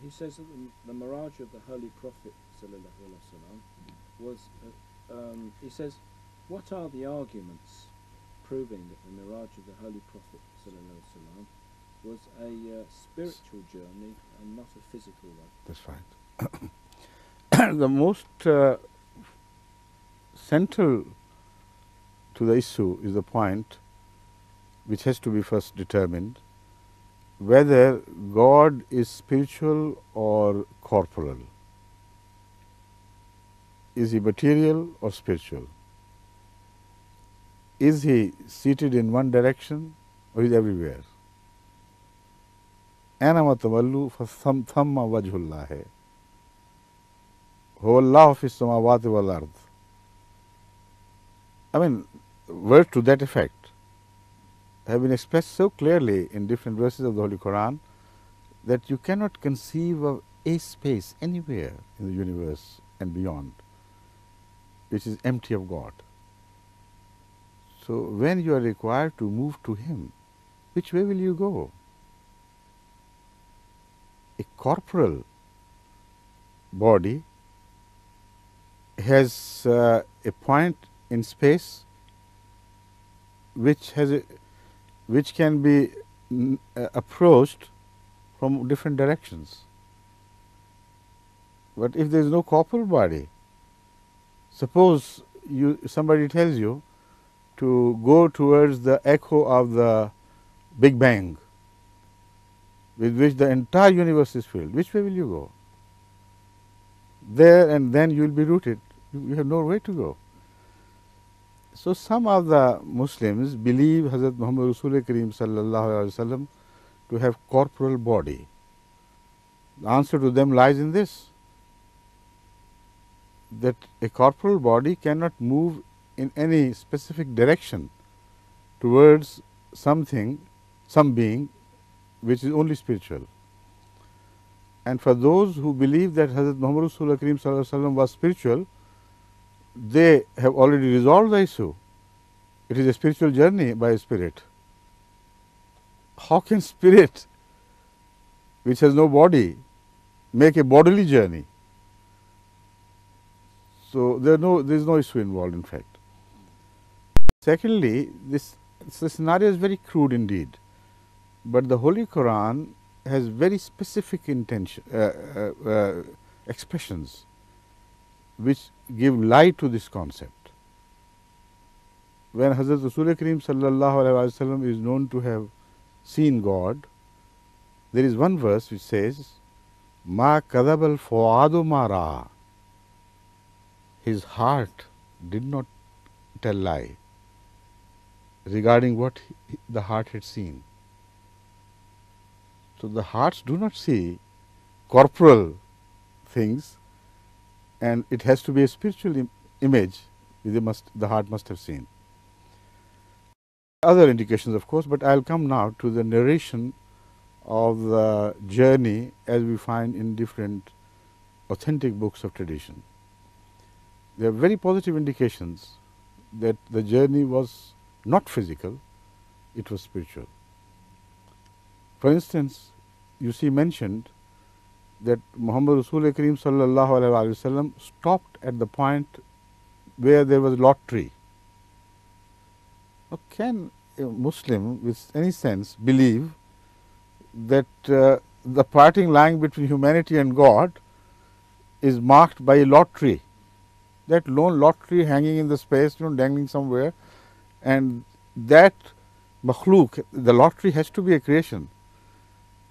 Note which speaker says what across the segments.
Speaker 1: He says that the Miraj of the Holy Prophet ﷺ was, he says, what are the arguments proving that the Miraj of the Holy Prophet ﷺ was a spiritual journey and not a physical one?
Speaker 2: That's right. The most central to the issue is the point which has to be first determined, whether God is spiritual or corporal. Is he material or spiritual? Is he seated in one direction or is everywhere? Anama tawallu fathamma wajhullahi. Huwallahu fis samawati wal ard. I mean, words to that effect have been expressed so clearly in different verses of the Holy Quran that you cannot conceive of a space anywhere in the universe and beyond which is empty of God. So, when you are required to move to Him, which way will you go? A corporal body has a point in space which can be approached from different directions. But if there is no corporal body, suppose somebody tells you to go towards the echo of the Big Bang, with which the entire universe is filled, which way will you go? There and then you will be rooted. You have no way to go. So, some of the Muslims believe Hazrat Muhammad Rasul Kareem sallallahu alaihi wasallam to have corporal body. The answer to them lies in this, that a corporal body cannot move in any specific direction towards something, some being which is only spiritual. And for those who believe that Hazrat Muhammad Rasul Kareem sallallahu alaihi wasallam was spiritual, they have already resolved the issue. It is a spiritual journey by a spirit. How can spirit, which has no body, make a bodily journey? So, there is no issue involved, in fact. Secondly, this scenario is very crude indeed, but the Holy Quran has very specific expressions which give light to this concept. When Hazrat Rasul Kareem sallallahu alaihi wasallam is known to have seen God, there is one verse which says, "Ma kadhabal fuadu ma ra'a." His heart did not tell lie regarding what the heart had seen. So, the hearts do not see corporal things, and it has to be a spiritual image the heart must have seen. Other indications, of course, but I will come now to the narration of the journey as we find in different authentic books of tradition. There are very positive indications that the journey was not physical, it was spiritual. For instance, you see mentioned that Muhammad Rasul Kareem sallallahu alaihi wasallam stopped at the point where there was lot tree. Now, can a Muslim with any sense believe that the parting line between humanity and God is marked by a lot tree? That lone lot tree hanging in the space, dangling somewhere, and that makhluk, the lot tree has to be a creation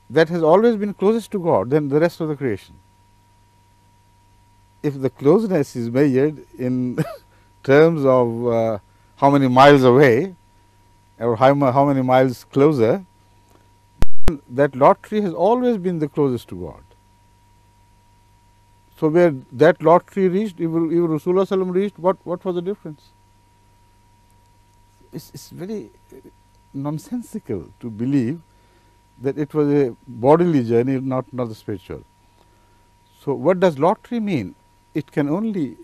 Speaker 2: that has always been closest to God than the rest of the creation. If the closeness is measured in terms of how many miles away or how many miles closer, that lot tree has always been the closest to God. So, where that lot tree reached, if Rasulullah sallam reached, what was the difference? It's very nonsensical to believe that it was a bodily journey, not the spiritual. So, what does lot tree mean? It can only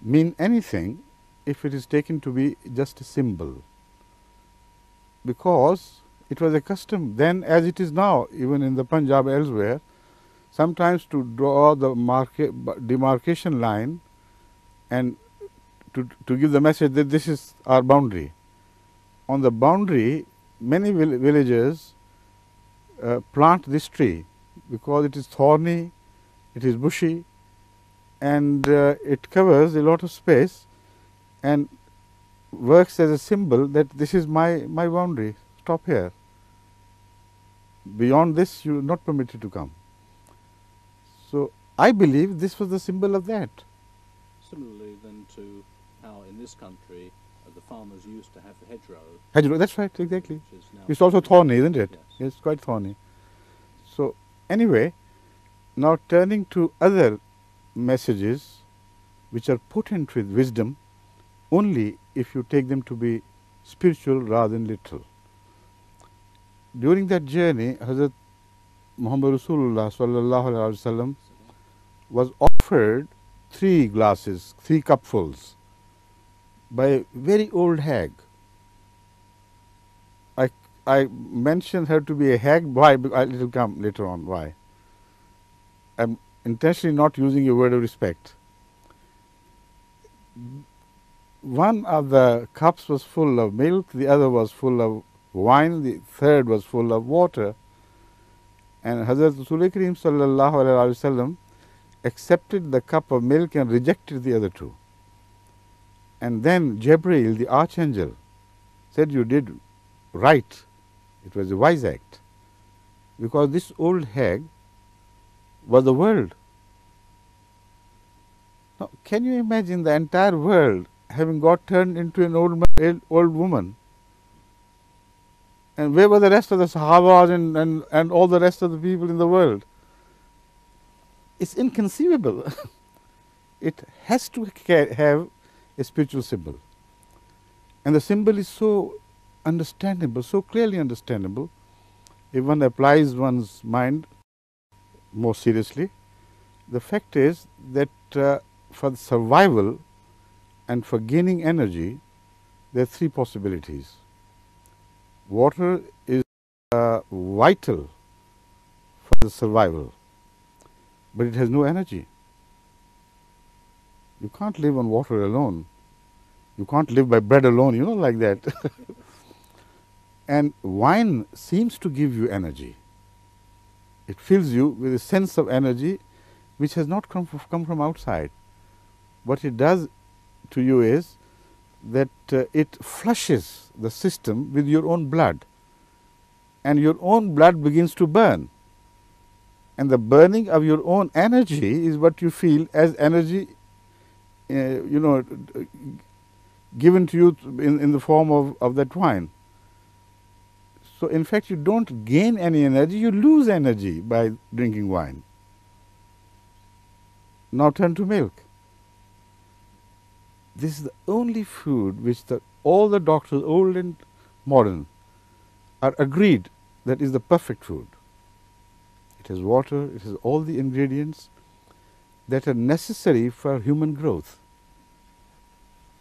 Speaker 2: mean anything if it is taken to be just a symbol, because it was a custom then as it is now, even in the Punjab elsewhere. sometimes to draw the demarcation line and to give the message that this is our boundary. On the boundary, many villagers plant this tree because it is thorny, it is bushy, and it covers a lot of space and works as a symbol that this is my boundary, stop here. Beyond this, you are not permitted to come. So, I believe this was the symbol of that.
Speaker 3: Similarly then to how in this country the farmers used to have the hedgerow.
Speaker 2: Hedgerow, that's right, exactly.
Speaker 3: Which is now
Speaker 2: It's also thorny, isn't it?
Speaker 3: Yes.
Speaker 2: Yes, quite thorny. So, anyway, now turning to other messages which are potent with wisdom only if you take them to be spiritual rather than literal. During that journey, Hazrat Muhammad Rasulullah sallallahu alaihi wasallam was offered 3 glasses, 3 cupfuls by a very old hag. I mentioned her to be a hag. Why? It will come later on. Why? I am intentionally not using a word of respect. One of the cups was full of milk, the other was full of wine, the third was full of water. And Hazrat Rasul Kareem sallallahu alaihi wasallam accepted the cup of milk and rejected the other 2. And then Jibreel, the archangel, said, you did right. It was a wise act. Because this old hag was the world. Now, can you imagine the entire world having got turned into an old woman? And where were the rest of the Sahabas and all the rest of the people in the world? It's inconceivable. It has to have a spiritual symbol. And the symbol is so understandable, so clearly understandable, if one applies one's mind more seriously. The fact is that for survival and for gaining energy, there are 3 possibilities. Water is vital for the survival, but it has no energy. You can't live on water alone. You can't live by bread alone, you know, like that. And wine seems to give you energy. It fills you with a sense of energy which has not come from outside. What it does to you is that it flushes the system with your own blood, and your own blood begins to burn. And the burning of your own energy is what you feel as energy, given to you in the form of that wine. So, in fact, you don't gain any energy, you lose energy by drinking wine. Now turn to milk. This is the only food which all the doctors, old and modern, are agreed that is the perfect food. It has water, it has all the ingredients that are necessary for human growth.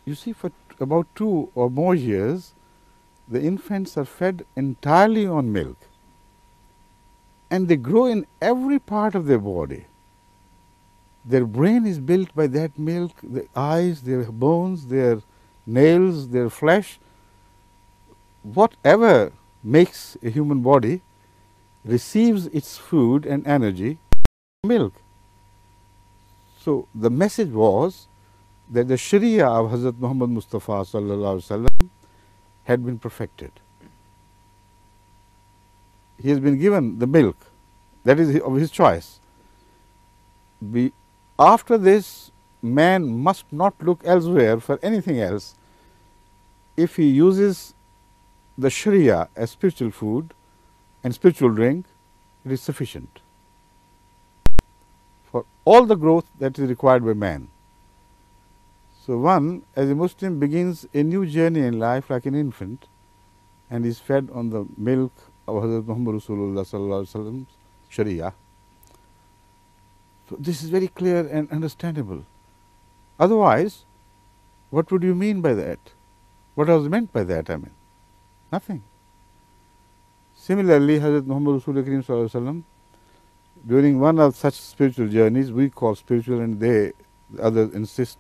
Speaker 2: You see, for about 2 or more years, the infants are fed entirely on milk, and they grow in every part of their body. Their brain is built by that milk, their eyes, their bones, their nails, their flesh. Whatever makes a human body receives its food and energy from milk. So, the message was that the Sharia of Hazrat Muhammad Mustafa sallallahu alaihi wasallam had been perfected. He has been given the milk, that is of his choice. After this, man must not look elsewhere for anything else. If he uses the Sharia as spiritual food and spiritual drink, it is sufficient for all the growth that is required by man. So, one as a Muslim begins a new journey in life like an infant and is fed on the milk of Hazrat Muhammad Rasulullah sallallahu alaihi wasallam's Sharia. So, this is very clear and understandable. Otherwise, what would you mean by that? What was meant by that? I mean, nothing. Similarly, Hazrat Muhammad Rasul Kareem sallallahu alaihi wasallam during one of such spiritual journeys, we call spiritual and the others insist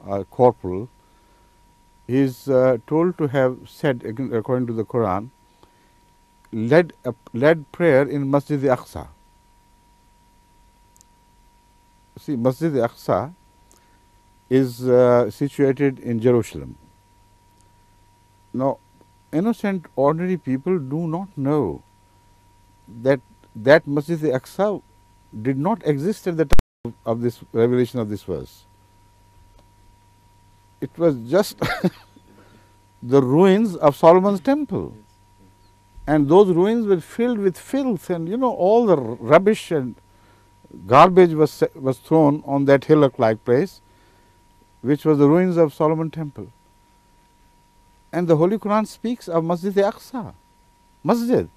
Speaker 2: are corporal, he is told to have said, according to the Quran, led prayer in Masjid Aqsa. See, Masjid Aqsa is situated in Jerusalem. Now, innocent, ordinary people do not know that Masjid Aqsa did not exist at the time of this revelation of this verse. It was just the ruins of Solomon's temple, and those ruins were filled with filth, and all the rubbish and garbage was thrown on that hillock-like place, which was the ruins of Solomon's temple. And the Holy Quran speaks of Masjid Aqsa, Masjid,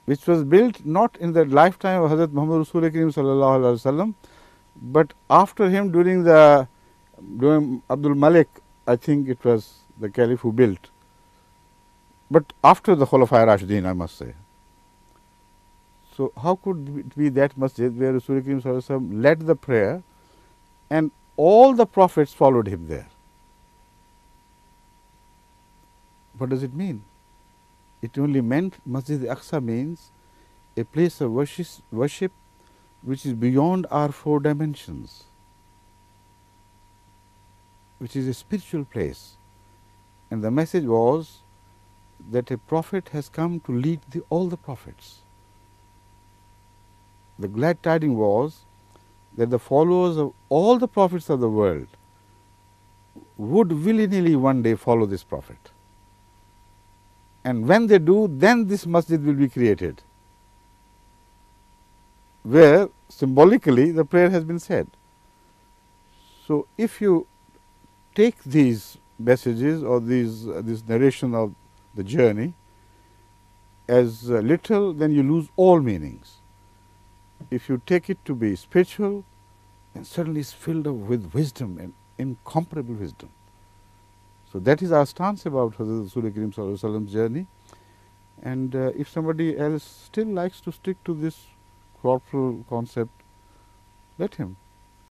Speaker 2: which was built not in the lifetime of Hazrat Muhammad Rasul Kareem sallallahu alaihi wasallam, but after him during Abdul Malik, I think it was the caliph who built, but after the Khulafa Rashidin, I must say. So how could it be that masjid where Rasul Kareem sallallahu alaihi wasallam led the prayer and all the prophets followed him there? What does it mean? It only meant Masjid Aqsa means a place of worship which is beyond our four dimensions, which is a spiritual place. And the message was that a prophet has come to lead all the prophets. The glad tidings was that the followers of all the prophets of the world would willy-nilly one day follow this prophet. And when they do, then this masjid will be created, where symbolically the prayer has been said. So if you take these messages or this narration of the journey as literal, then you lose all meanings. If you take it to be spiritual, then certainly it's filled up with wisdom and incomparable wisdom. So that is our stance about Hazrat Rasul Kareem sallallahu alaihi wasallam's journey. And if somebody else still likes to stick to this corporal concept, let him.